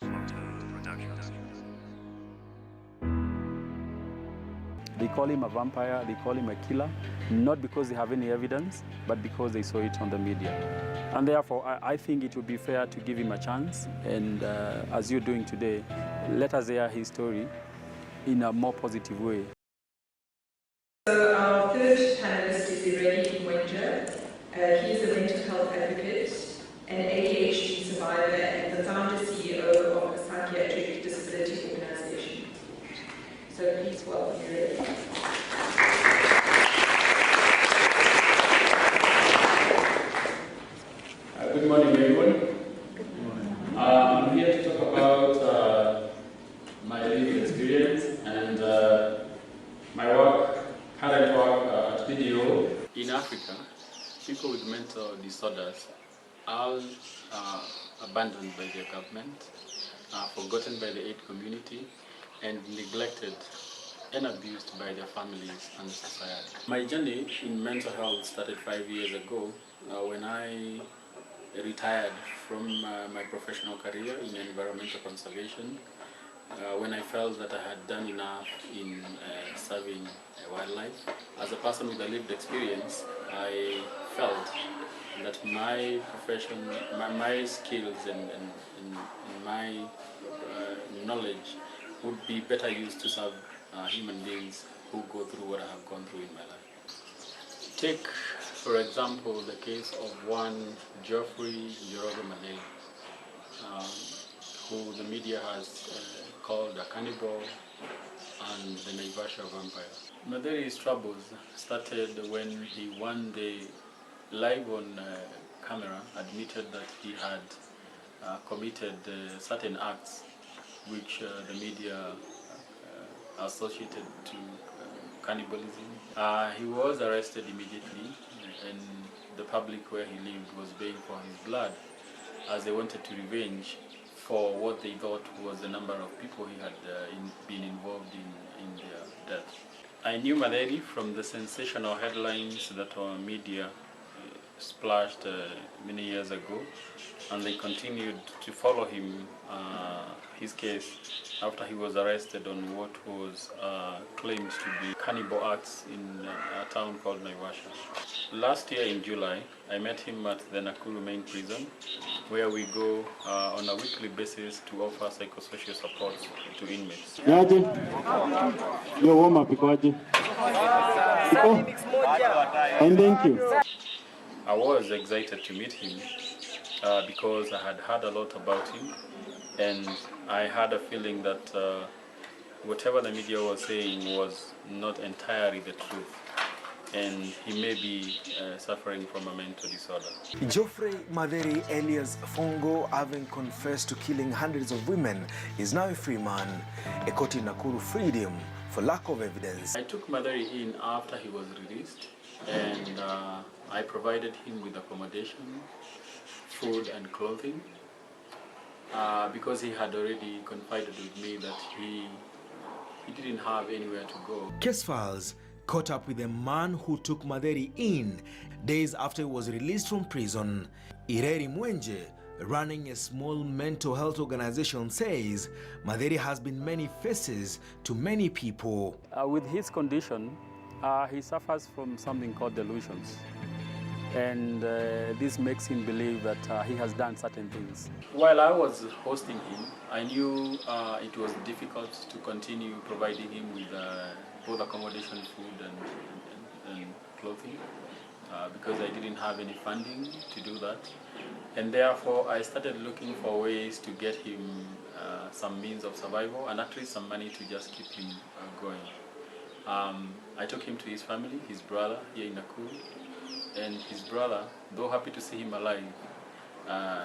They call him a vampire, they call him a killer, not because they have any evidence, but because they saw it on the media. And therefore, I think it would be fair to give him a chance. And as you're doing today, let us hear his story in a more positive way. So our third panelist is Iregi Mwenja. He is a mental health advocate, an ADHD survivor, and the founder CEO of a psychiatric disability organization. So please welcome Iregi. Good morning, everyone. Good morning. I'm here to talk about my lived experience and my current work at BDO. In Africa, people with mental disorders are abandoned by their government, forgotten by the aid community, and neglected and abused by their families and society. My journey in mental health started 5 years ago when I retired from my professional career in environmental conservation, when I felt that I had done enough in serving wildlife. As a person with a lived experience, I felt that my profession, my skills and my knowledge would be better used to serve human beings who go through what I have gone through in my life. Take, for example, the case of one Geoffrey Njoroge Matheri, who the media has called a cannibal and the Naivasha vampire. Matheri's troubles started when he one day, live on camera, admitted that he had committed certain acts which the media associated to cannibalism. He was arrested immediately, and the public where he lived was baying for his blood, as they wanted to revenge for what they thought was the number of people he had been involved in their death. I knew Matheri from the sensational headlines that our media splashed many years ago, and they continued to follow him, his case, after he was arrested on what was claimed to be cannibal acts in a town called Naivasha. Last year in July, I met him at the Nakuru main prison, where we go on a weekly basis to offer psychosocial support to inmates. And thank you. I was excited to meet him because I had heard a lot about him, and I had a feeling that whatever the media was saying was not entirely the truth, and he may be suffering from a mental disorder. Geoffrey Matheri, alias Fongo, having confessed to killing hundreds of women, is now a free man. A court in Nakuru freed him for lack of evidence. I took Matheri in after he was released, and I provided him with accommodation, food and clothing, because he had already confided with me that he didn't have anywhere to go. Case files caught up with a man who took Matheri in days after he was released from prison. Iregi Mwenja, running a small mental health organization, says Matheri has been many faces to many people. With his condition, he suffers from something called delusions. And this makes him believe that he has done certain things. While I was hosting him, I knew it was difficult to continue providing him with both accommodation, food and clothing, because I didn't have any funding to do that. And therefore, I started looking for ways to get him some means of survival and at least some money to just keep him going. I took him to his family, his brother here in Nakuru, and his brother, though happy to see him alive,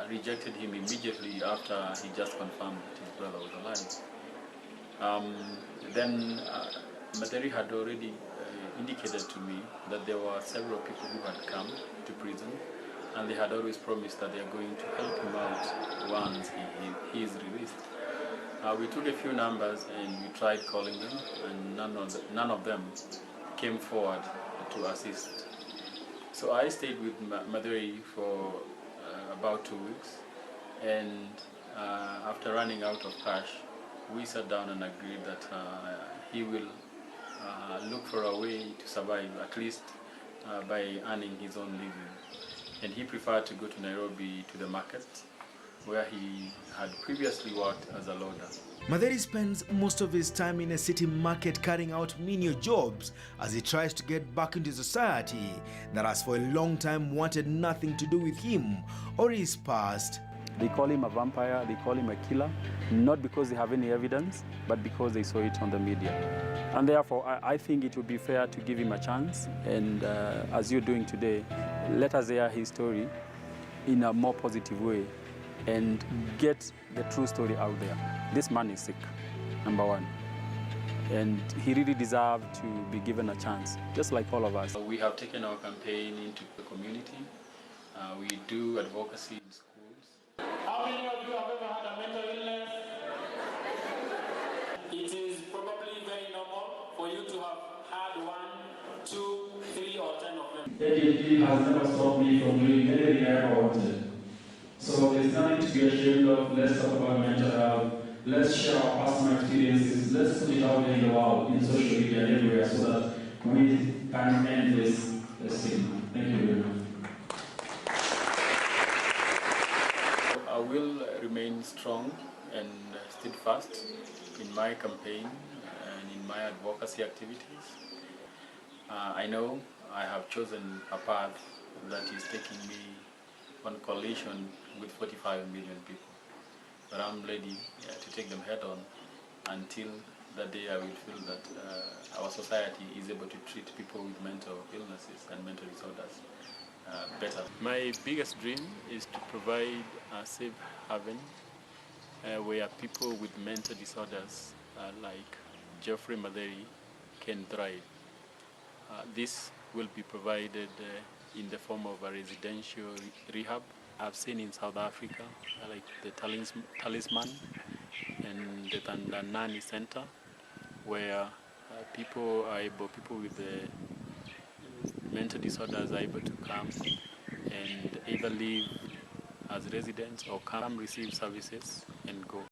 rejected him immediately after he just confirmed that his brother was alive. Then Matheri had already indicated to me that there were several people who had come to prison, and they had always promised that they are going to help him out once he is released. We took a few numbers and we tried calling them, and none of them came forward to assist. So I stayed with Matheri for about 2 weeks, and after running out of cash, we sat down and agreed that he will look for a way to survive, at least by earning his own living. And he preferred to go to Nairobi to the market, where he had previously worked as a loader. Matheri spends most of his time in a city market carrying out menial jobs as he tries to get back into society that has for a long time wanted nothing to do with him or his past. They call him a vampire, they call him a killer, not because they have any evidence, but because they saw it on the media. And therefore, I think it would be fair to give him a chance. And as you're doing today, let us hear his story in a more positive way and get the true story out there. This man is sick, number one. And he really deserved to be given a chance, just like all of us. We have taken our campaign into the community. We do advocacy in schools. How many of you have ever had a mental illness? It is probably very normal for you to have had 1, 2, 3, or 10 of them. ADHD has never stopped me from doing anything I ever wanted. So there's nothing to be ashamed of. Let's talk about mental health. Let's share our personal experiences. Let's put it out there in the world, in social media and everywhere, so that we can end this stigma. Thank you very much. I will remain strong and steadfast in my campaign and in my advocacy activities. I know I have chosen a path that is taking me on collision with 45 million people. But I'm ready to take them head on until the day I will feel that our society is able to treat people with mental illnesses and mental disorders better. My biggest dream is to provide a safe haven where people with mental disorders like Geoffrey Matheri can thrive. This will be provided in the form of a residential rehab. I've seen in South Africa, like the Talisman and the Tandanani Center, where people with mental disorders are able to come and either live as residents or come receive services and go.